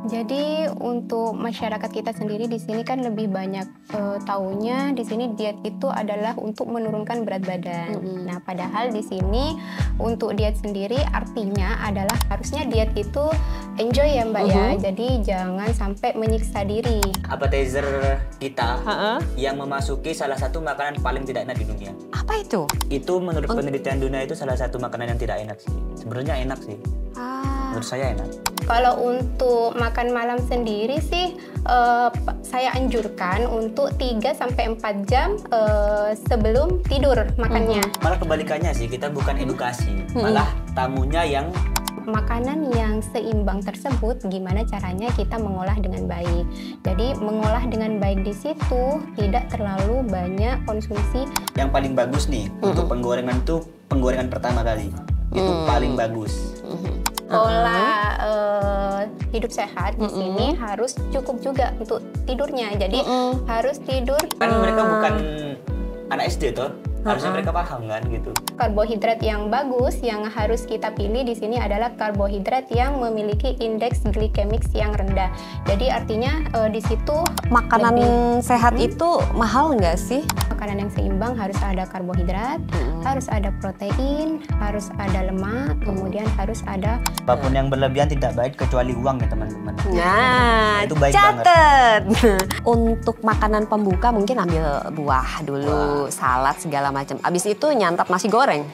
Jadi untuk masyarakat kita sendiri di sini kan lebih banyak taunya di sini diet itu adalah untuk menurunkan berat badan. Nah, padahal di sini untuk diet sendiri artinya adalah harusnya diet itu enjoy ya Mbak ya. Jadi jangan sampai menyiksa diri. Appetizer kita yang memasuki salah satu makanan paling tidak enak di dunia. Apa itu? Itu menurut penelitian dunia itu salah satu makanan yang tidak enak sih. Sebenarnya enak sih. Menurut saya enak. Kalau untuk makan malam sendiri sih saya anjurkan untuk 3-4 jam sebelum tidur makannya. Malah kebalikannya sih, kita bukan edukasi, malah tamunya yang makanan yang seimbang tersebut gimana caranya kita mengolah dengan baik. Jadi mengolah dengan baik di situ tidak terlalu banyak konsumsi. Yang paling bagus nih untuk penggorengan tuh penggorengan pertama kali. Itu paling bagus. Pola hidup sehat di sini harus cukup juga untuk tidurnya. Jadi harus tidur. Kan mereka bukan anak SD toh. Harusnya mereka paham kan gitu. Karbohidrat yang bagus yang harus kita pilih di sini adalah karbohidrat yang memiliki indeks glikemik yang rendah. Jadi artinya di situ makanan sehat itu mahal nggak sih? Makanan yang seimbang harus ada karbohidrat, harus ada protein, harus ada lemak, kemudian harus ada Apapun yang berlebihan tidak baik kecuali uang ya teman-teman. Nah, itu baik catet. Untuk makanan pembuka mungkin ambil buah dulu, salad segala macam. Abis itu nyantap nasi goreng.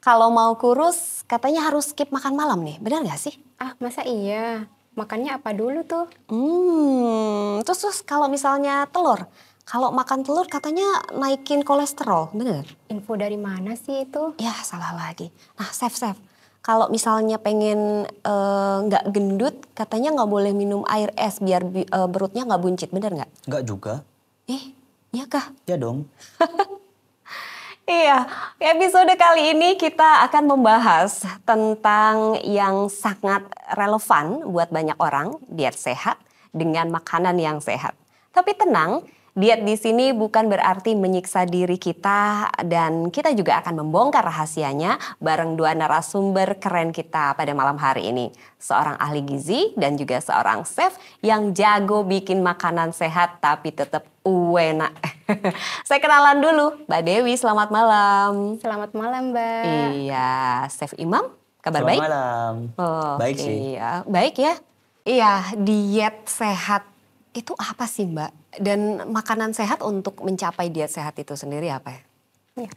Kalau mau kurus katanya harus skip makan malam nih, benar nggak sih? Ah, masa iya? Makannya apa dulu tuh? Terus kalau misalnya telur, kalau makan telur katanya naikin kolesterol, bener? Info dari mana sih itu? Ya salah lagi. Nah Chef, kalau misalnya pengen nggak gendut, katanya nggak boleh minum air es biar perutnya nggak buncit, bener nggak? Nggak juga. Iya kah? Ya dong. Iya, episode kali ini kita akan membahas tentang yang sangat relevan buat banyak orang, diet sehat dengan makanan yang sehat. Tapi tenang, diet di sini bukan berarti menyiksa diri kita dan kita juga akan membongkar rahasianya bareng dua narasumber keren kita pada malam hari ini. Seorang ahli gizi dan juga seorang chef yang jago bikin makanan sehat tapi tetap enak. Saya kenalan dulu, Mbak Dewi, selamat malam. Selamat malam, Mbak. Iya, Chef Imam, kabar Selamat baik? malam. Baik sih. Iya, baik ya. Iya, diet sehat itu apa sih Mbak? Dan makanan sehat untuk mencapai diet sehat itu sendiri apa ya? Ya.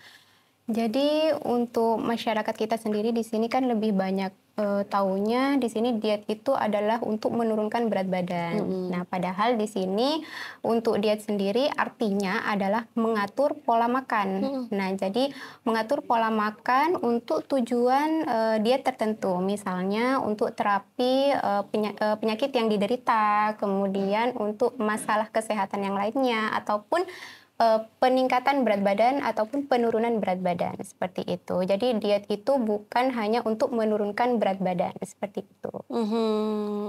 Jadi untuk masyarakat kita sendiri di sini kan lebih banyak taunya di sini diet itu adalah untuk menurunkan berat badan. Nah, padahal di sini untuk diet sendiri artinya adalah mengatur pola makan. Nah, jadi mengatur pola makan untuk tujuan diet tertentu. Misalnya untuk terapi penyakit yang diderita, kemudian untuk masalah kesehatan yang lainnya ataupun peningkatan berat badan ataupun penurunan berat badan seperti itu. Jadi diet itu bukan hanya untuk menurunkan berat badan seperti itu.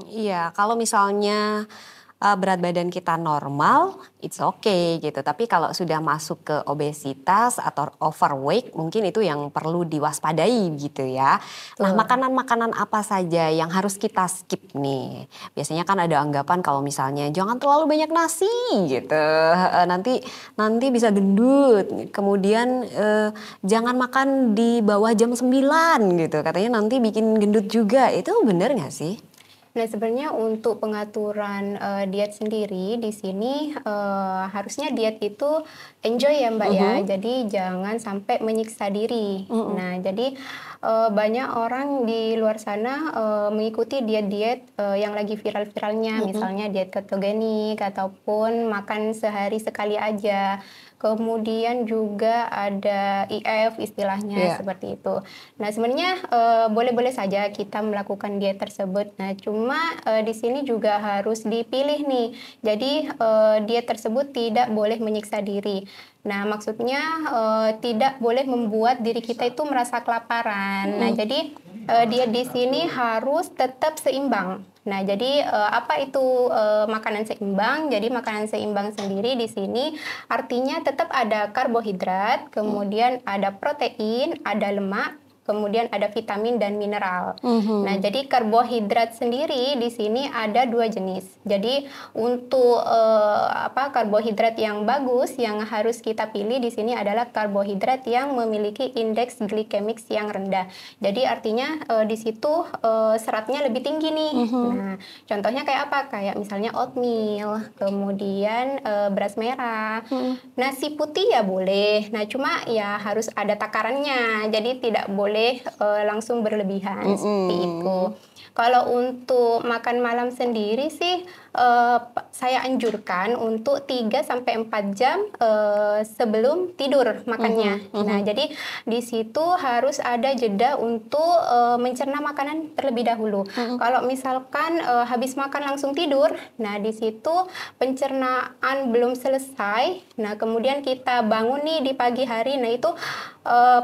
Iya, kalau misalnya berat badan kita normal, it's okay gitu. Tapi kalau sudah masuk ke obesitas atau overweight, mungkin itu yang perlu diwaspadai gitu ya. Nah, makanan-makanan apa saja yang harus kita skip nih? Biasanya kan ada anggapan kalau misalnya jangan terlalu banyak nasi gitu. Nanti bisa gendut. Kemudian jangan makan di bawah jam 9 gitu. Katanya nanti bikin gendut juga. Itu benar nggak sih? Nah, sebenarnya untuk pengaturan diet sendiri di sini harusnya diet itu enjoy ya Mbak ya. Jadi jangan sampai menyiksa diri. Nah, jadi banyak orang di luar sana mengikuti diet-diet yang lagi viral-viralnya, misalnya diet ketogenik ataupun makan sehari sekali aja. Kemudian juga ada IF istilahnya seperti itu. Nah, sebenarnya boleh-boleh saja kita melakukan diet tersebut. Nah, cuma di sini juga harus dipilih nih. Jadi diet tersebut tidak boleh menyiksa diri. Nah, maksudnya tidak boleh membuat diri kita itu merasa kelaparan. Nah, jadi Diet di sini harus tetap seimbang. Nah, jadi apa itu makanan seimbang? Jadi makanan seimbang sendiri di sini artinya tetap ada karbohidrat, kemudian ada protein, ada lemak, kemudian ada vitamin dan mineral. Nah, jadi karbohidrat sendiri di sini ada 2 jenis. Jadi untuk karbohidrat yang bagus yang harus kita pilih di sini adalah karbohidrat yang memiliki indeks glikemik yang rendah. Jadi artinya di situ seratnya lebih tinggi nih. Nah, contohnya kayak apa? Kayak misalnya oatmeal, kemudian beras merah. Nasi putih ya boleh. Nah, cuma ya harus ada takarannya. Jadi tidak boleh langsung berlebihan seperti itu. Kalau untuk makan malam sendiri sih saya anjurkan untuk 3-4 jam sebelum tidur makannya. Nah, jadi di situ harus ada jeda untuk mencerna makanan terlebih dahulu. Kalau misalkan habis makan langsung tidur, nah di situ pencernaan belum selesai. Nah, kemudian kita bangun nih di pagi hari, nah itu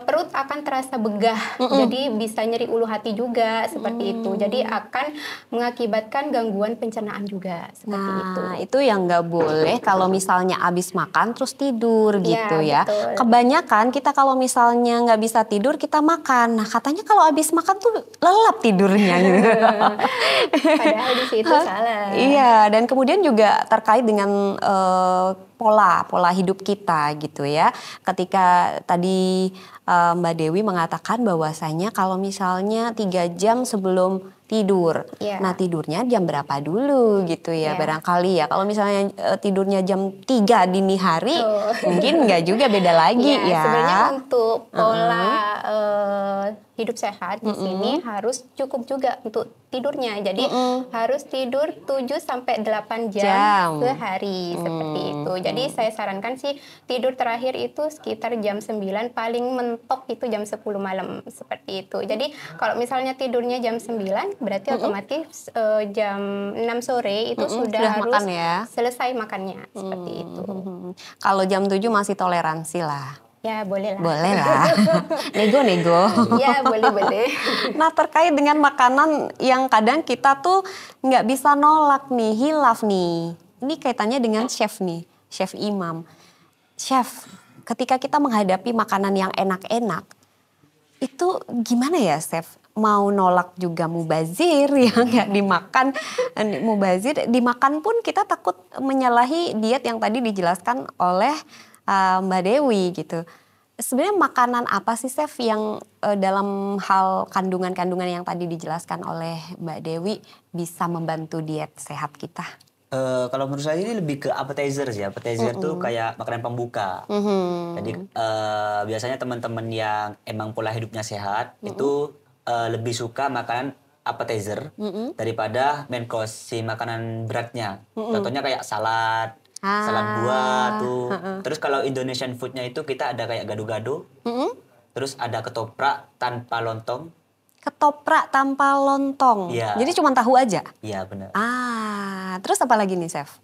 perut akan terasa begah. Jadi bisa nyeri ulu hati juga seperti itu. Jadi akan mengakibatkan gangguan pencernaan juga seperti itu. Nah, itu yang nggak boleh kalau misalnya abis makan terus tidur gitu ya. Betul. Kebanyakan kita kalau misalnya nggak bisa tidur kita makan. Nah, katanya kalau abis makan tuh lelap tidurnya gitu. Padahal di situ salah. Iya, dan kemudian juga terkait dengan pola hidup kita gitu ya. Ketika tadi Mbak Dewi mengatakan bahwasanya kalau misalnya 3 jam sebelum tidur. Yeah. Nah, tidurnya jam berapa dulu gitu ya, Yeah. barangkali ya. Kalau misalnya tidurnya jam 3 dini hari, mungkin nggak juga, beda lagi ya. Sebenarnya untuk pola hidup sehat di sini harus cukup juga untuk tidurnya. Jadi harus tidur 7-8 jam sehari seperti itu. Jadi saya sarankan sih tidur terakhir itu sekitar jam 9, paling mentok itu jam 10 malam seperti itu. Jadi kalau misalnya tidurnya jam 9 berarti otomatis jam 6 sore itu sudah harus makan ya. selesai makannya seperti itu. Kalau jam 7 masih toleransi lah. Ya boleh lah. Boleh lah. Nego. Ya boleh. Nah, terkait dengan makanan yang kadang kita tuh nggak bisa nolak nih, hilaf nih. Ini kaitannya dengan chef nih, Chef Imam. Chef, ketika kita menghadapi makanan yang enak-enak, itu gimana ya, Chef? Mau nolak juga mubazir yang nggak dimakan, mubazir dimakan pun kita takut menyalahi diet yang tadi dijelaskan oleh Mbak Dewi gitu. Sebenarnya makanan apa sih, Chef, yang dalam hal kandungan-kandungan yang tadi dijelaskan oleh Mbak Dewi bisa membantu diet sehat kita? Kalau menurut saya ini lebih ke appetizer sih. Appetizer tuh kayak makanan pembuka. Jadi biasanya teman-teman yang emang pola hidupnya sehat itu lebih suka makanan appetizer daripada main course, si makanan beratnya. Contohnya kayak salad buah tuh. Terus kalau Indonesian foodnya itu kita ada kayak gado-gado. Terus ada ketoprak tanpa lontong. Ketoprak tanpa lontong. Ya. Jadi cuma tahu aja? Iya benar. Terus apa lagi nih, Chef?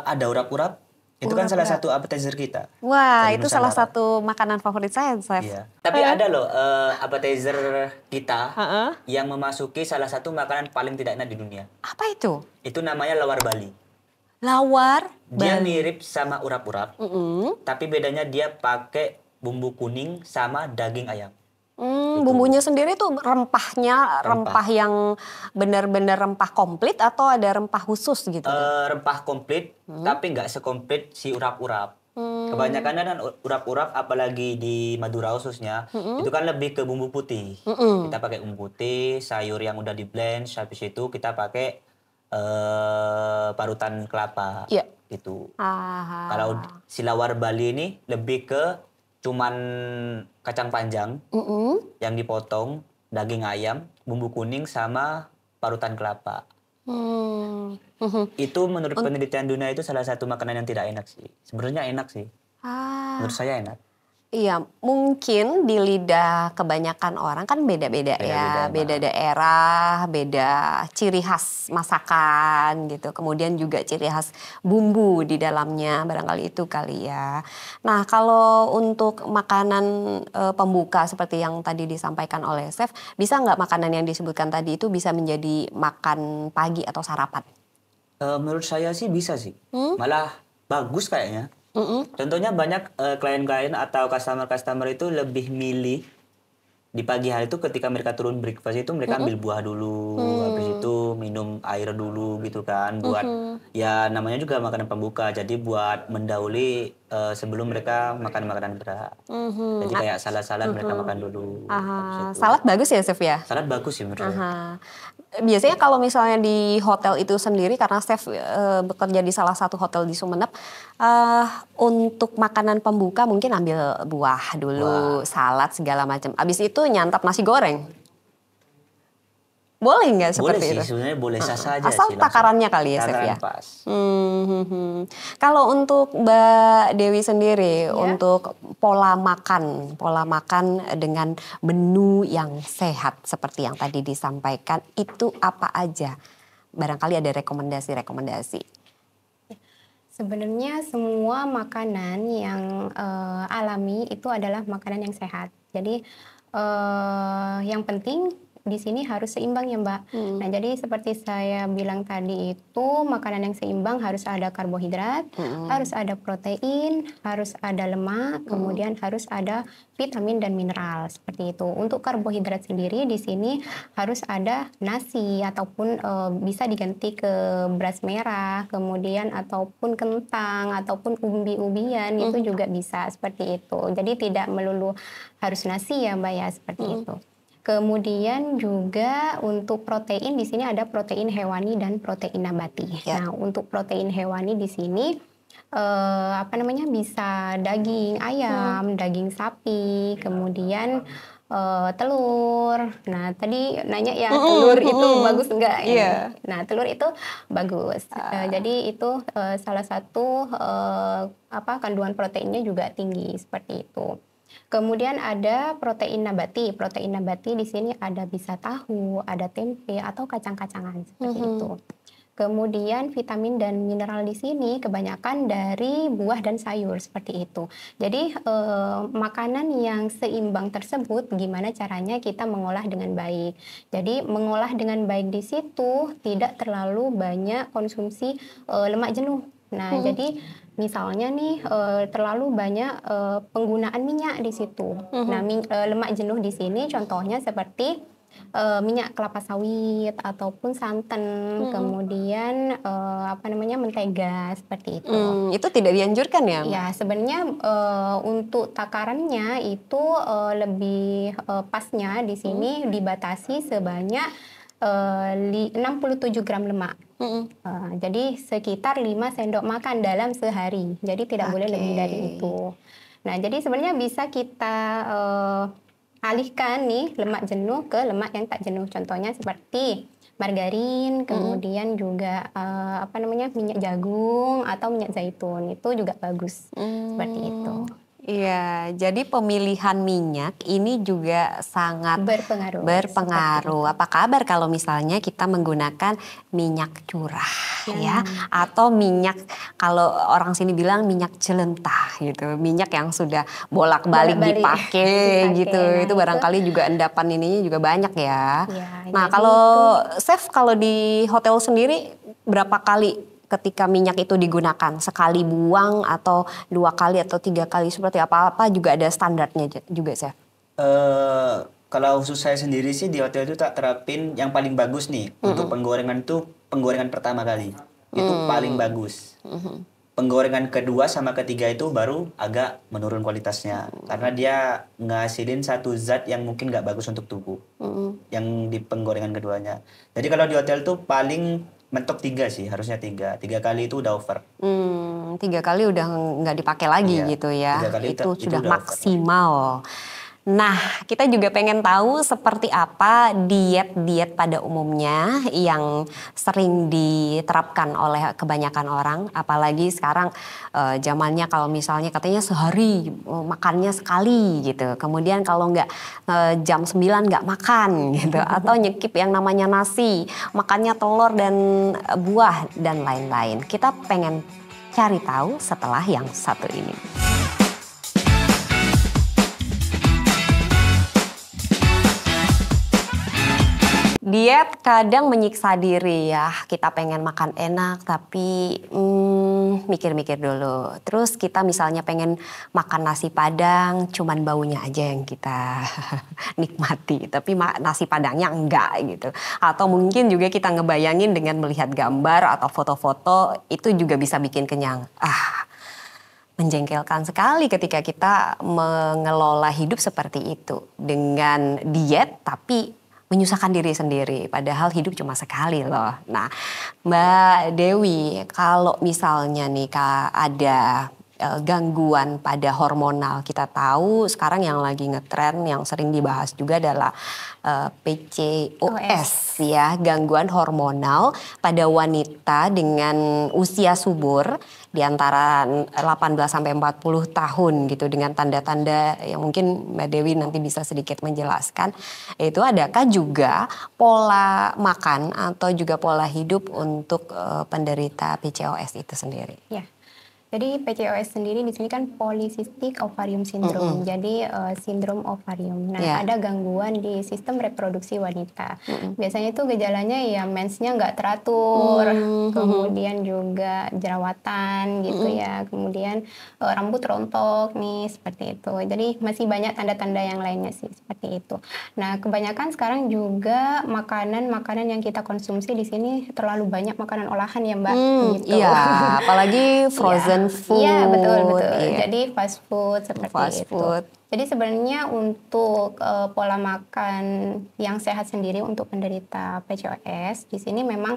Ada urap-urap. Itu kan salah satu appetizer kita. Wah, dari itu Nusantara. salah satu makanan favorit saya, Chef. Iya. Tapi ada loh appetizer kita yang memasuki salah satu makanan paling tidak enak di dunia. Apa itu? Itu namanya lawar Bali. Lawar Dia Bali. mirip sama urap-urap, tapi bedanya dia pakai bumbu kuning sama daging ayam. Bumbunya sendiri tuh rempah yang benar-benar rempah komplit atau ada rempah khusus gitu? Rempah komplit, tapi nggak sekomplit si urap-urap. Kebanyakan kan urap-urap, apalagi di Madura khususnya, itu kan lebih ke bumbu putih. Kita pakai bumbu putih, sayur yang udah di blend, habis itu kita pakai parutan kelapa. Iya. Gitu. Kalau si lawar Bali ini lebih ke cuman kacang panjang yang dipotong, daging ayam, bumbu kuning sama parutan kelapa. Itu menurut penelitian dunia itu salah satu makanan yang tidak enak sih. Sebenarnya enak sih. Menurut saya enak. Iya, mungkin di lidah kebanyakan orang kan beda-beda ya, Beda-beda beda emang. daerah, beda ciri khas masakan gitu. Kemudian juga ciri khas bumbu di dalamnya, barangkali itu kali ya. Nah, kalau untuk makanan pembuka seperti yang tadi disampaikan oleh Chef, bisa nggak makanan yang disebutkan tadi itu bisa menjadi makan pagi atau sarapan? Menurut saya sih bisa sih. Hmm? Malah bagus kayaknya. Mm-mm. Contohnya banyak klien-klien atau customer-customer itu lebih milih di pagi hari itu ketika mereka turun breakfast itu mereka Mm-mm. ambil buah dulu, habis Hmm. itu minum air dulu gitu kan buat Mhm. ya namanya juga makanan pembuka. Jadi buat mendahului sebelum mereka makan makanan berat. Mhm. Jadi kayak salad-salad mereka Mhm. makan dulu habis Aha, itu. salad bagus ya, Chef ya? Salad bagus sih menurut saya. Aha. Biasanya kalau misalnya di hotel itu sendiri, karena Chef bekerja di salah satu hotel di Sumeneb, untuk makanan pembuka mungkin ambil buah dulu, Wah, salad segala macam. Abis itu nyantap nasi goreng. Boleh nggak boleh seperti sih itu? sebenarnya boleh sah Heeh. saja Asal sih langsung. takarannya kali ya, Chef Takaran ya. pas. Kalau untuk Mbak Dewi sendiri, Ya. untuk pola makan dengan menu yang sehat seperti yang tadi disampaikan, itu apa aja? Barangkali ada rekomendasi-rekomendasi. Sebenarnya semua makanan yang alami itu adalah makanan yang sehat. Jadi yang penting di sini harus seimbang ya Mbak. Nah jadi seperti saya bilang tadi itu makanan yang seimbang harus ada karbohidrat, harus ada protein, harus ada lemak, kemudian harus ada vitamin dan mineral seperti itu. Untuk karbohidrat sendiri di sini harus ada nasi ataupun bisa diganti ke beras merah, kemudian ataupun kentang ataupun umbi-umbian itu juga bisa seperti itu. Jadi tidak melulu harus nasi ya Mbak ya seperti itu. Kemudian juga untuk protein di sini ada protein hewani dan protein nabati. Ya. Nah, untuk protein hewani di sini bisa daging ayam, daging sapi, kemudian telur. Nah, tadi nanya ya telur itu bagus enggak ya? Iya. Nah, telur itu bagus. Jadi itu salah satu kandungan proteinnya juga tinggi seperti itu. Kemudian ada protein nabati. Protein nabati di sini ada bisa tahu, ada tempe atau kacang-kacangan seperti itu. Kemudian vitamin dan mineral di sini kebanyakan dari buah dan sayur seperti itu. Jadi makanan yang seimbang tersebut gimana caranya kita mengolah dengan baik. Jadi mengolah dengan baik di situ tidak terlalu banyak konsumsi lemak jenuh. Nah, jadi misalnya nih terlalu banyak penggunaan minyak di situ. Nah, lemak jenuh di sini contohnya seperti minyak kelapa sawit ataupun santan, kemudian mentega seperti itu. Itu tidak dianjurkan ya, Mbak? Ya, sebenarnya untuk takarannya itu lebih pasnya di sini dibatasi sebanyak 67 gram lemak. Jadi sekitar 5 sendok makan dalam sehari. Jadi tidak boleh lebih dari itu. Nah, jadi sebenarnya bisa kita alihkan nih lemak jenuh ke lemak yang tak jenuh. Contohnya seperti margarin, kemudian juga minyak jagung atau minyak zaitun. Itu juga bagus. Seperti itu. Iya, jadi pemilihan minyak ini juga sangat berpengaruh. Apa kabar kalau misalnya kita menggunakan minyak curah ya, atau minyak kalau orang sini bilang minyak jelentah gitu, minyak yang sudah bolak-balik dipakai gitu. Nah, itu barangkali juga endapan ininya juga banyak ya. Nah, jadi kalau Chef kalau di hotel sendiri berapa kali ketika minyak itu digunakan? Sekali buang atau 2 kali atau 3 kali seperti apa juga ada standarnya juga, Chef? Kalau khusus saya sendiri sih di hotel itu tak terapin yang paling bagus nih. Untuk penggorengan itu penggorengan pertama kali. Itu paling bagus. Penggorengan kedua sama ketiga itu baru agak menurun kualitasnya. Karena dia ngasilin satu zat yang mungkin nggak bagus untuk tubuh. Yang di penggorengan keduanya. Jadi kalau di hotel tuh paling mentok 3 sih, harusnya 3. 3 kali itu udah over. 3 kali udah nggak dipakai lagi Iya, gitu ya. 3 kali Itu sudah udah over. maksimal. Nah, kita juga pengen tahu seperti apa diet-diet pada umumnya yang sering diterapkan oleh kebanyakan orang. Apalagi sekarang zamannya kalau misalnya katanya sehari makannya sekali gitu. Kemudian kalau nggak jam 9 nggak makan gitu. Atau nyekip yang namanya nasi, makannya telur dan buah dan lain-lain. Kita pengen cari tahu setelah yang satu ini. Diet kadang menyiksa diri ya, kita pengen makan enak tapi mikir-mikir dulu. Terus kita misalnya pengen makan nasi padang, cuman baunya aja yang kita nikmati. Tapi nasi padangnya enggak gitu. Atau mungkin juga kita ngebayangin dengan melihat gambar atau foto-foto, itu juga bisa bikin kenyang. Menjengkelkan sekali ketika kita mengelola hidup seperti itu. Dengan diet tapi menyusahkan diri sendiri, padahal hidup cuma sekali loh. Nah, Mbak Dewi, kalau misalnya nih ada gangguan pada hormonal, kita tahu sekarang yang lagi ngetren, yang sering dibahas juga adalah PCOS ya, gangguan hormonal pada wanita dengan usia subur di antara 18 sampai 40 tahun gitu, dengan tanda-tanda yang mungkin Mbak Dewi nanti bisa sedikit menjelaskan. Itu adakah juga pola makan atau juga pola hidup untuk penderita PCOS itu sendiri? Ya. Jadi PCOS sendiri di sini kan polycystic ovarium syndrome. Jadi sindrom ovarium. Nah, ada gangguan di sistem reproduksi wanita. Biasanya itu gejalanya ya mensnya nggak teratur, kemudian juga jerawatan gitu ya, kemudian rambut rontok nih seperti itu. Jadi masih banyak tanda-tanda yang lainnya sih seperti itu. Nah, kebanyakan sekarang juga makanan-makanan yang kita konsumsi di sini terlalu banyak makanan olahan ya Mbak. Gitu. Iya, apalagi frozen food. Iya, betul. Iya. Jadi fast food seperti itu. Jadi sebenarnya untuk pola makan yang sehat sendiri untuk penderita PCOS di sini memang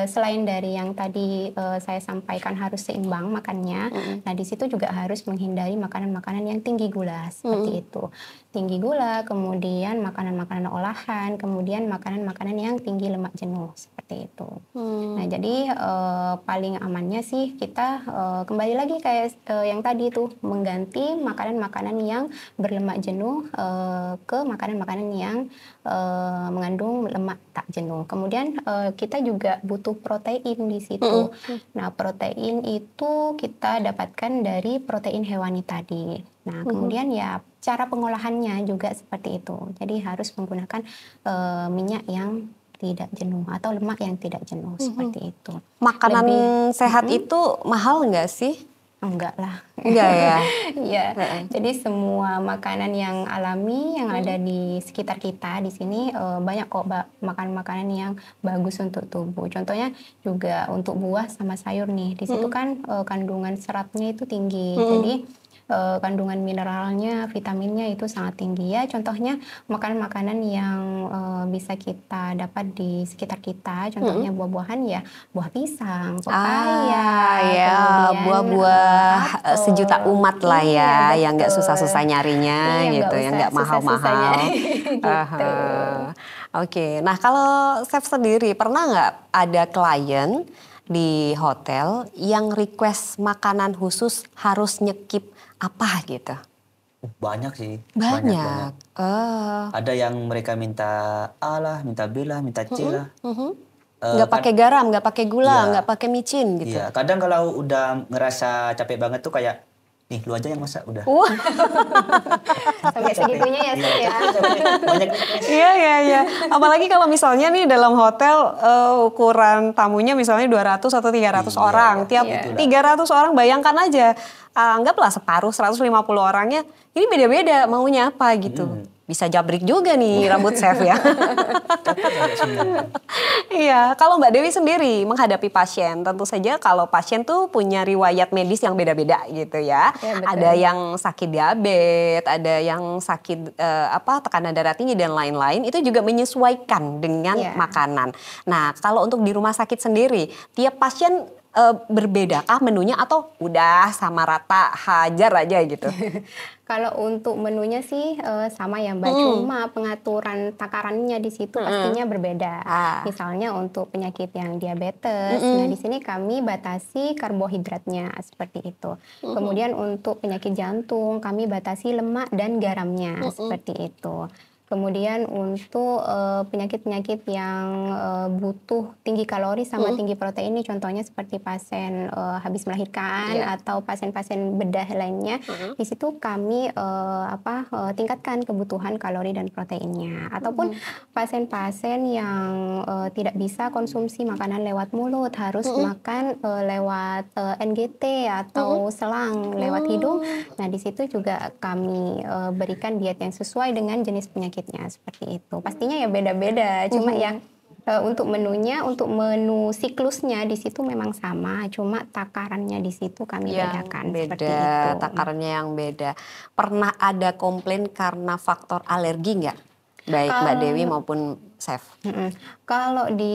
selain dari yang tadi saya sampaikan harus seimbang makannya. Nah, di situ juga harus menghindari makanan-makanan yang tinggi gula seperti itu. Tinggi gula, kemudian makanan-makanan olahan, kemudian makanan-makanan yang tinggi lemak jenuh seperti itu. Nah, jadi paling amannya sih kita kembali lagi kayak yang tadi tuh, mengganti makanan-makanan yang berlemak jenuh ke makanan-makanan yang mengandung lemak tak jenuh. Kemudian kita juga butuh protein di situ. Nah, protein itu kita dapatkan dari protein hewani tadi. Nah, kemudian ya cara pengolahannya juga seperti itu. Jadi harus menggunakan minyak yang tidak jenuh atau lemak yang tidak jenuh seperti itu. Makanan sehat itu mahal nggak sih? Enggak lah. Enggak ya? Iya. Jadi semua makanan yang alami yang ada di sekitar kita di sini banyak kok makanan-makanan yang bagus untuk tubuh. Contohnya juga untuk buah sama sayur nih. Di situ kan kandungan seratnya itu tinggi. Jadi kandungan mineralnya, vitaminnya itu sangat tinggi ya. Contohnya makanan-makanan yang bisa kita dapat di sekitar kita, contohnya buah-buahan ya, buah pisang, pepaya, ya buah-buah sejuta umat lah ya, yang nggak susah-susah nyarinya gitu, yang nggak mahal-mahal. Gitu. Oke, nah kalau Chef sendiri pernah nggak ada klien di hotel yang request makanan khusus harus nyekip apa gitu? Banyak sih. Banyak. Ada yang mereka minta A lah, minta B lah, minta C lah. Nggak pakai garam, nggak pakai gula, nggak pakai micin gitu. Iya, kadang kalau udah ngerasa capek banget tuh kayak, nih lu aja yang masak udah. Sampai segitunya ya Chef ya. Banyak. Iya. Apalagi kalau misalnya nih dalam hotel ukuran tamunya misalnya 200 atau 300 orang. Tiap 300 orang bayangkan aja. Anggaplah separuh 150 orangnya. Ini beda-beda maunya apa gitu. Bisa jabrik juga nih rambut Chef ya. Iya, kalau Mbak Dewi sendiri menghadapi pasien, tentu saja kalau pasien tuh punya riwayat medis yang beda-beda gitu ya. Ada yang sakit diabetes, ada yang sakit tekanan darah tinggi dan lain-lain. Itu juga menyesuaikan dengan makanan. Nah, kalau untuk di rumah sakit sendiri, tiap pasien berbedakah menunya atau udah sama rata hajar aja gitu? Kalau untuk menunya sih sama ya Mbak, cuma pengaturan takarannya di situ pastinya berbeda. Misalnya untuk penyakit yang diabetes, nah di sini kami batasi karbohidratnya seperti itu. Kemudian untuk penyakit jantung kami batasi lemak dan garamnya seperti itu. Kemudian untuk penyakit-penyakit yang butuh tinggi kalori sama tinggi protein, ini contohnya seperti pasien habis melahirkan atau pasien-pasien bedah lainnya, di situ kami tingkatkan kebutuhan kalori dan proteinnya. Ataupun pasien-pasien yang tidak bisa konsumsi makanan lewat mulut, harus makan lewat NGT atau selang lewat hidung. Nah di situ juga kami berikan diet yang sesuai dengan jenis penyakitnya seperti itu. Pastinya ya beda-beda, cuma ya untuk menunya, untuk menu siklusnya di situ memang sama, cuma takarannya di situ kami bedakan seperti itu. Takarannya yang beda. Pernah ada komplain karena faktor alergi nggak? Baik Mbak Dewi maupun Chef. Kalau di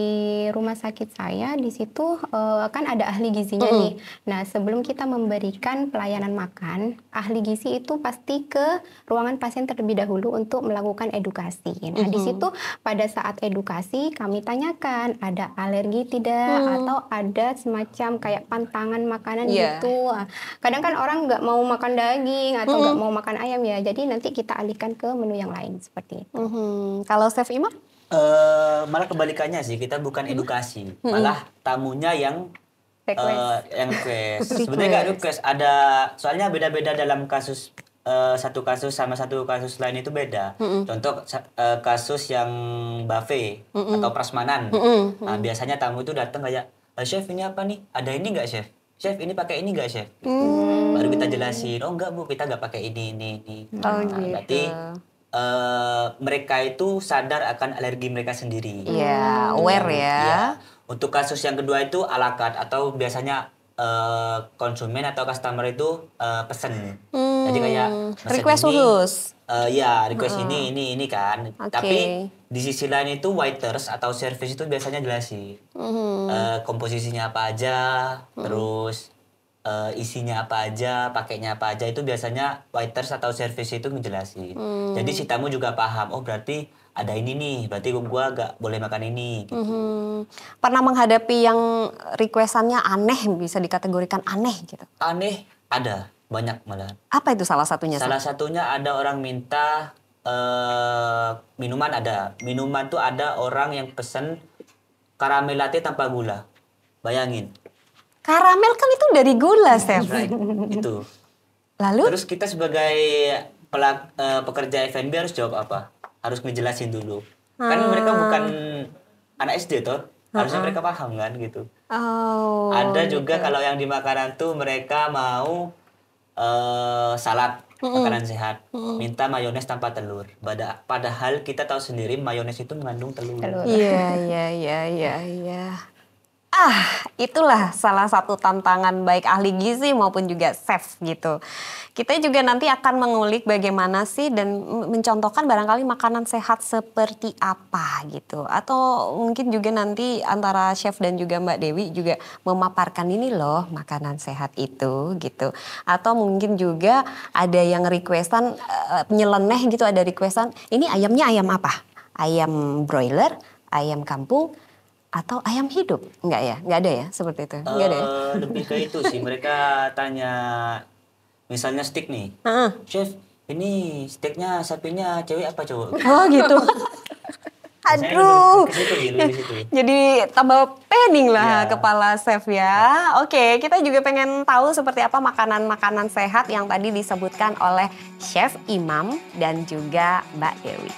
rumah sakit saya di situ kan ada ahli gizinya nih. Nah sebelum kita memberikan pelayanan makan, ahli gizi itu pasti ke ruangan pasien terlebih dahulu untuk melakukan edukasi. Nah di situ pada saat edukasi kami tanyakan ada alergi tidak atau ada semacam kayak pantangan makanan gitu. Kadang kan orang nggak mau makan daging atau nggak mau makan ayam ya. Jadi nanti kita alihkan ke menu yang lain seperti itu. Kalau Chef Imam? Malah kebalikannya sih, kita bukan edukasi, malah tamunya yang request. Sebenarnya nggak request, ada soalnya beda-beda dalam kasus satu kasus sama satu kasus lain itu beda. Contoh kasus yang buffet atau prasmanan, nah, biasanya tamu itu datang kayak, chef ini apa nih? Ada ini nggak chef? Chef ini pakai ini nggak chef? Baru kita jelasin, oh enggak bu, kita nggak pakai ini. Nah, berarti mereka itu sadar akan alergi mereka sendiri. Aware ya. Untuk kasus yang kedua itu ala carte atau biasanya konsumen atau customer itu pesen. Jadi kayak request khusus. Request ini kan. Tapi di sisi lain itu waiters atau service itu biasanya jelasin komposisinya apa aja, terus isinya apa aja, pakainya apa aja, itu biasanya waiters atau service itu ngejelasin. Jadi si tamu juga paham, oh berarti ada ini nih, berarti gua gak boleh makan ini. Gitu. Pernah menghadapi yang requestannya aneh, bisa dikategorikan aneh gitu? Aneh ada, banyak malah. Apa itu salah satunya? Salah satunya ada orang minta minuman ada. Minuman tuh ada orang yang pesen karamel latte tanpa gula. Bayangin. Karamel kan itu dari gula, Chef. Right, itu. Lalu? Terus kita sebagai pekerja F&B harus jawab apa? Harus ngejelasin dulu. Kan mereka bukan anak SD toh. Harusnya mereka paham kan gitu. Ada juga kalau yang di makanan tuh mereka mau salad, makanan sehat. Minta mayones tanpa telur. Padahal kita tahu sendiri mayones itu mengandung telur. Iya. Itulah salah satu tantangan baik ahli gizi maupun juga chef gitu. Kita juga nanti akan mengulik bagaimana sih dan mencontohkan barangkali makanan sehat seperti apa gitu. Atau mungkin juga nanti antara chef dan juga Mbak Dewi juga memaparkan ini loh makanan sehat itu gitu. Atau mungkin juga ada yang requestan nyeleneh gitu, ada requestan ini ayamnya ayam apa? Ayam broiler, ayam kampung, atau ayam hidup? Enggak ya? Enggak ada ya seperti itu? Enggak ada ya? Lebih ke itu sih, mereka tanya misalnya steak nih. Chef, ini steaknya sapinya cewek apa cowok? Oh gitu. Aduh. Kesitu. Jadi tambah pening lah kepala chef ya. Oke, kita juga pengen tahu seperti apa makanan-makanan sehat yang tadi disebutkan oleh Chef Imam dan juga Mbak Dewi.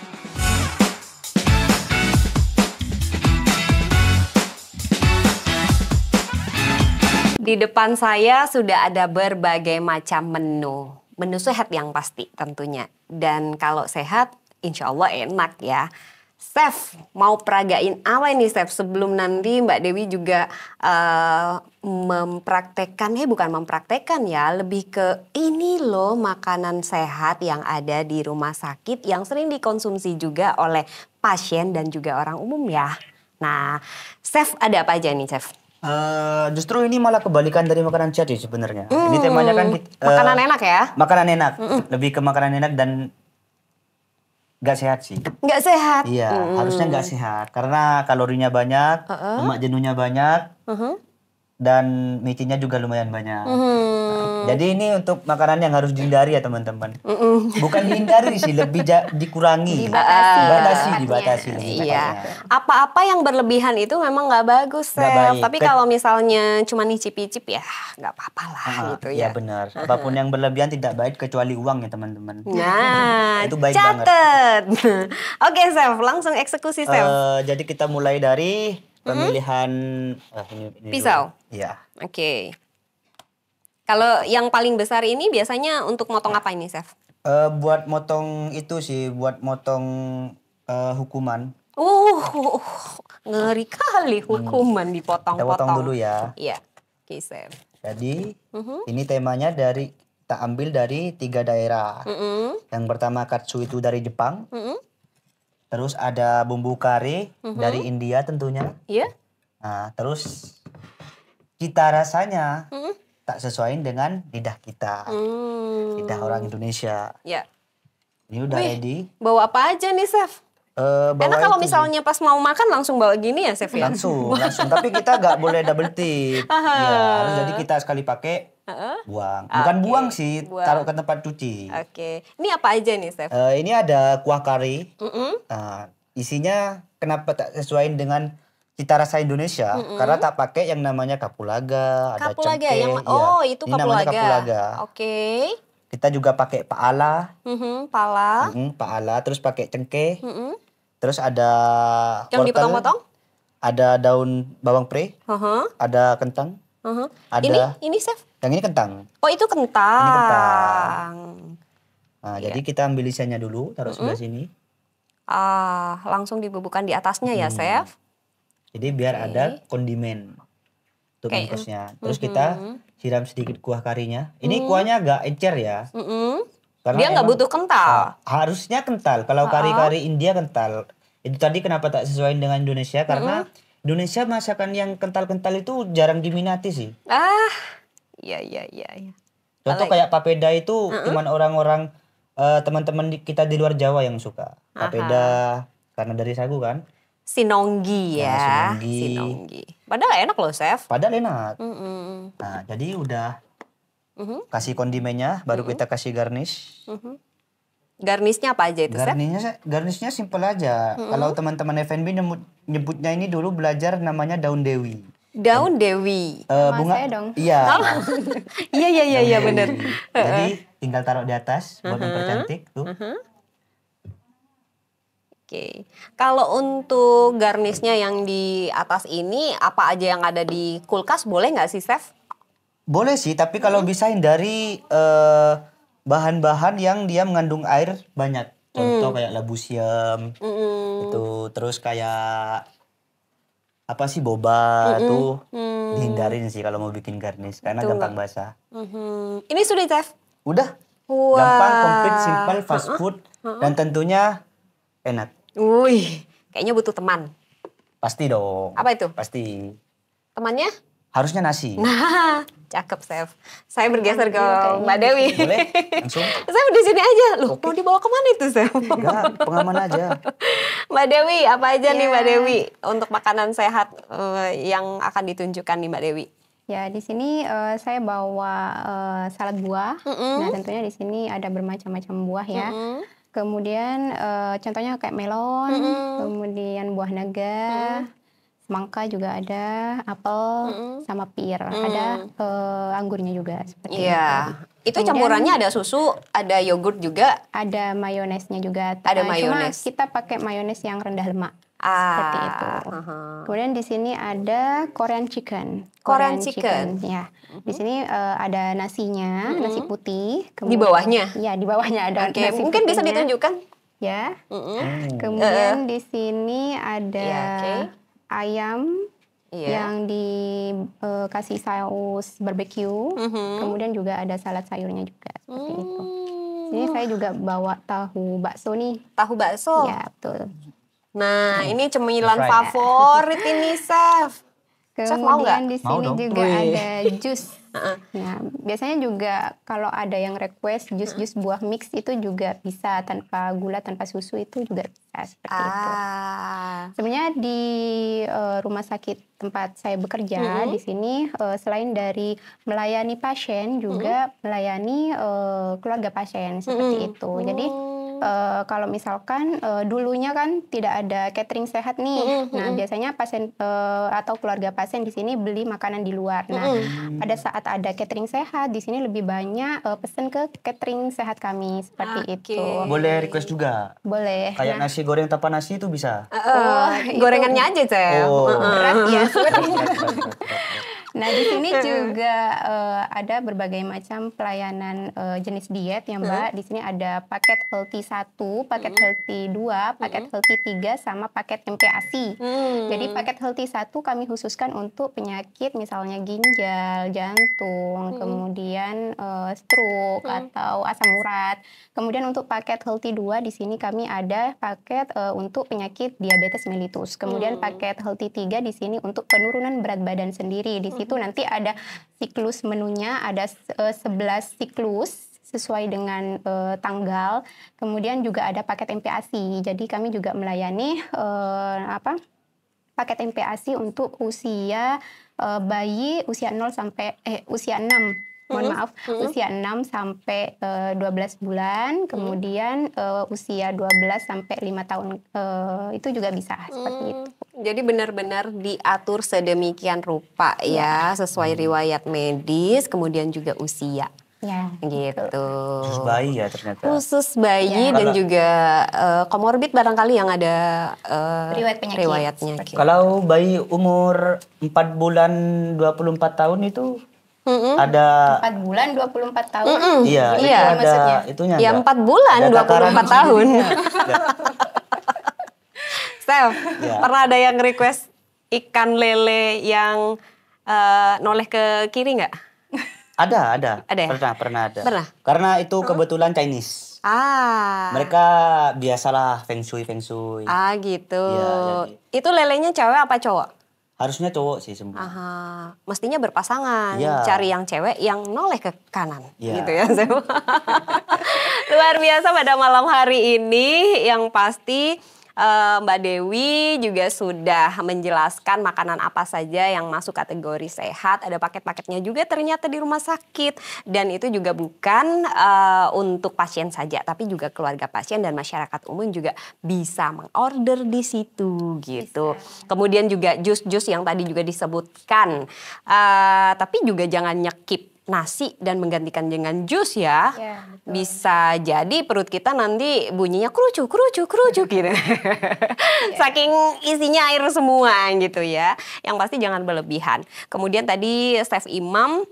Di depan saya sudah ada berbagai macam menu. Menu sehat yang pasti tentunya. Dan kalau sehat, insya Allah enak ya. Chef, mau peragain apa ini Chef? Sebelum nanti Mbak Dewi juga bukan mempraktekkan ya. Lebih ke ini loh makanan sehat yang ada di rumah sakit yang sering dikonsumsi juga oleh pasien dan juga orang umum ya. Nah, Chef ada apa aja nih Chef? Justru ini malah kebalikan dari makanan sehat sih sebenarnya. Ini temanya kan Makanan enak ya? makanan enak, lebih ke makanan enak dan nggak sehat sih. Nggak sehat. Iya, harusnya nggak sehat karena kalorinya banyak, lemak jenuhnya banyak, dan micinnya juga lumayan banyak. Jadi ini untuk makanan yang harus dihindari ya teman-teman. Bukan dihindari sih, lebih dikurangi. Dibatasi lebih Iya. tepatnya. Apa-apa yang berlebihan itu memang nggak bagus, Nggak Sef. baik. Tapi kalau misalnya cuma nicip-icip ya nggak apa-apa lah gitu Iya ya. benar. Apapun yang berlebihan tidak baik kecuali uang ya teman-teman. Nah, Itu baik banget. catet. Oke, Sef, langsung eksekusi, Sef. Jadi kita mulai dari pemilihan ini Pisau. dulu. Iya. Oke. Kalau yang paling besar ini biasanya untuk motong apa ini, Chef? Buat motong itu sih, buat motong hukuman. Ngeri kali hukuman dipotong-potong. Kita potong dulu ya. Iya. Oke, Chef. Jadi ini temanya kita ambil dari 3 daerah. Yang pertama katsu itu dari Jepang. Terus ada bumbu kari dari India tentunya. Iya. Nah, terus cita rasanya tak sesuai dengan lidah kita, lidah orang Indonesia. Ya. Ini udah ready. Bawa apa aja nih, Chef? Bawa Enak kalau itu misalnya pas mau makan langsung bawa gini ya, Chef ya? langsung. Tapi kita nggak boleh double tip. Ya, harus jadi kita sekali pakai buang. Bukan buang sih, buang. taruh ke tempat cuci. Oke. Ini apa aja nih, Chef? Ini ada kuah kari. Nah, isinya kenapa tak sesuai dengan cita rasa Indonesia? Karena tak pakai yang namanya kapulaga, ada Kapulaga cengkeh. yang Iya. itu Ini namanya kapulaga. Oke. Kita juga pakai paala, Pala. paala, terus pakai cengkeh, terus ada Yang wortel, dipotong-potong? ada daun bawang pre, ada kentang, ada Ini Chef? yang ini kentang. Oh, itu kentang. Ini kentang. Nah, jadi kita ambil isiannya dulu, taruh sebelah sini. Langsung dibubuhkan di atasnya ya, Chef? Jadi biar ada kondimen untuk bungkusnya. Terus kita siram sedikit kuah karinya. Ini kuahnya agak encer ya. Karena Dia nggak emang, butuh kental. harusnya kental. Kalau kari-kari India kental. Itu tadi kenapa tak sesuai dengan Indonesia? Karena Indonesia masakan yang kental-kental itu jarang diminati sih. Iya. Contoh kayak papeda itu cuman orang-orang teman-teman kita di luar Jawa yang suka. Papeda karena dari sagu kan. Sinonggi ya. Sinonggi. Padahal enak loh, Chef. Padahal enak. Nah, jadi udah kasih kondimennya, baru kita kasih garnish. Garnisnya apa aja itu, Chef? Garnishnya simple aja. Kalau teman-teman FNB nyebutnya ini dulu belajar namanya daun dewi. Daun dewi. Sama saya dong. Iya. Iya bener. Jadi tinggal taruh di atas buat mempercantik tuh. Oke. Kalau untuk garnisnya yang di atas ini apa aja yang ada di kulkas boleh nggak sih, Chef? Boleh sih, tapi kalau bisa hindari bahan-bahan yang dia mengandung air banyak. Contoh kayak labu siam, itu terus kayak apa sih boba tuh dihindarin sih kalau mau bikin garnish karena gampang basah. Ini sudah, Chef? Udah. Wah. Gampang, komplit, simple, fast food dan tentunya enak. Wih, kayaknya butuh teman. Pasti dong. Apa itu? Pasti. Temannya? Harusnya nasi. Nah, cakep, Chef. Saya bergeser ke Mbak Dewi. Boleh? Langsung. Saya di sini aja. Loh, mau dibawa kemana itu, Chef? Enggak, pengaman aja. Mbak Dewi, apa aja nih Ya. Mbak Dewi untuk makanan sehat yang akan ditunjukkan nih Mbak Dewi? Ya, di sini saya bawa salad buah. Nah, tentunya di sini ada bermacam-macam buah ya. Kemudian contohnya kayak melon, kemudian buah naga, semangka juga ada, apel, sama pir. Ada anggurnya juga seperti Iya. Itu Kemudian- campurannya ada susu, ada yogurt juga. Ada mayonesnya juga. Ada Cuma mayones. kita pakai mayones yang rendah lemak. Seperti itu. Kemudian di sini ada Korean chicken. Korean chicken. Ya. Di sini ada nasinya, nasi putih. Di bawahnya? Iya, di bawahnya ada Oke, nasi mungkin bisa putihnya. ditunjukkan. Ya. Kemudian di sini ada Iya, oke. ayam Iya. yang dikasih saus barbecue. Kemudian juga ada salad sayurnya juga seperti itu. Ini saya juga bawa tahu bakso nih. Tahu bakso. Ya, betul. Nah, ini cemilan Fried. favorit ini, Chef. Chef mau nggak? Kemudian di Mau sini dong. juga Wih. ada jus. Nah, biasanya juga kalau ada yang request jus-jus buah mix itu juga bisa tanpa gula, tanpa susu itu juga bisa seperti itu. Sebenarnya di rumah sakit tempat saya bekerja di sini selain dari melayani pasien juga melayani keluarga pasien seperti itu. Jadi kalau misalkan dulunya kan tidak ada catering sehat nih, nah biasanya pasien atau keluarga pasien di sini beli makanan di luar. Nah, pada saat ada catering sehat di sini lebih banyak pesen ke catering sehat kami seperti itu. Boleh request juga. Boleh. Kayak nasi goreng tanpa nasi itu bisa. Gorengannya aja, Chef. Oh. Berat ya seperti itu. Berat, berat, berat. Nah, di sini juga ada berbagai macam pelayanan jenis diet ya, Mbak. Di sini ada paket healthy 1, paket healthy 2, paket healthy 3, sama paket MPASI. Jadi paket healthy 1 kami khususkan untuk penyakit misalnya ginjal, jantung, kemudian stroke atau asam urat. Kemudian untuk paket healthy 2 di sini kami ada paket untuk penyakit diabetes mellitus. Kemudian paket healthy 3 di sini untuk penurunan berat badan sendiri. Di situ nanti ada siklus menunya, ada 11 siklus sesuai dengan tanggal. Kemudian juga ada paket MPASI. Jadi kami juga melayani paket MPASI untuk usia bayi usia 0 sampai usia 6. Mohon maaf, usia 6 sampai 12 bulan, kemudian usia 12 sampai 5 tahun itu juga bisa seperti itu. Jadi benar-benar diatur sedemikian rupa ya, sesuai riwayat medis, kemudian juga usia. Ya, Gitu. Khusus bayi ya ternyata. Khusus bayi Ya. dan juga komorbid barangkali yang ada Riwayat penyakit. riwayatnya. Seperti Kalau bayi umur 4 bulan 24 tahun itu ada 4 bulan 24 tahun. iya, itu Iya. ada Maksudnya? itunya Ya enggak? 4 bulan Ada 24 takaran tahun. sendirinya. Steph, Ya. pernah ada yang request ikan lele yang noleh ke kiri nggak? Ada. Ada ya? Pernah ada. Pernah? Karena itu kebetulan Chinese. Mereka biasalah feng shui. Gitu. Iya, jadi. Itu lelenya cewek apa cowok? Harusnya cowok sih semua. Aha, mestinya berpasangan. Iya. Cari yang cewek yang noleh ke kanan, Iya. gitu ya. Luar biasa pada malam hari ini, yang pasti Mbak Dewi juga sudah menjelaskan makanan apa saja yang masuk kategori sehat. Ada paket-paketnya juga ternyata di rumah sakit. Dan itu juga bukan untuk pasien saja, tapi juga keluarga pasien dan masyarakat umum juga bisa mengorder di situ gitu. Kemudian juga jus-jus yang tadi juga disebutkan. Tapi juga jangan nyekip nasi dan menggantikan dengan jus ya. Ya, betul. Bisa jadi perut kita nanti bunyinya kerucuk gitu. Saking isinya air semua gitu ya. Yang pasti jangan berlebihan. Kemudian tadi Chef Imam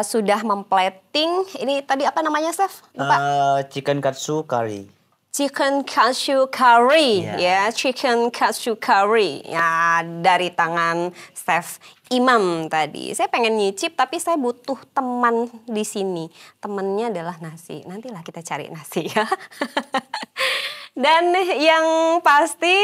sudah memplating, ini tadi apa namanya Chef? Lupa. Chicken katsu curry. Chicken cashew curry Iya. ya, chicken cashew curry ya, dari tangan Chef Imam tadi. Saya pengen nyicip tapi saya butuh teman di sini. Temannya adalah nasi. Nantilah kita cari nasi ya. Dan yang pasti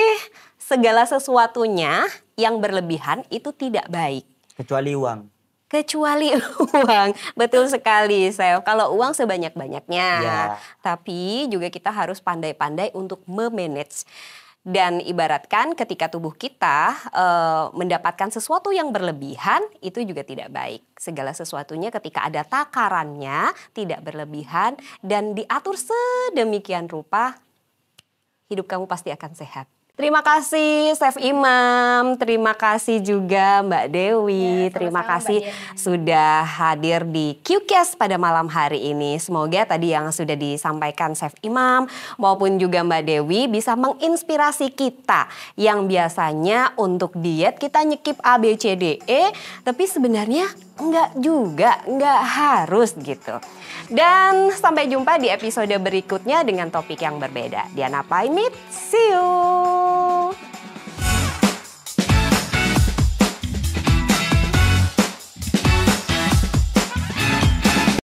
segala sesuatunya yang berlebihan itu tidak baik. Kecuali uang. Kecuali uang, betul sekali, Chef. Kalau uang sebanyak-banyaknya, Ya. tapi juga kita harus pandai-pandai untuk memanage. Dan ibaratkan ketika tubuh kita mendapatkan sesuatu yang berlebihan, itu juga tidak baik. Segala sesuatunya ketika ada takarannya, tidak berlebihan, dan diatur sedemikian rupa, hidup kamu pasti akan sehat. Terima kasih Chef Imam, terima kasih juga Mbak Dewi, Ya, terima sama-sama, kasih Mbak Dian. sudah hadir di Qcast pada malam hari ini. Semoga tadi yang sudah disampaikan Chef Imam maupun juga Mbak Dewi bisa menginspirasi kita yang biasanya untuk diet kita nyekip A, B, C, D, E, tapi sebenarnya enggak juga, enggak harus gitu. Dan sampai jumpa di episode berikutnya dengan topik yang berbeda. Diana pamit, see you!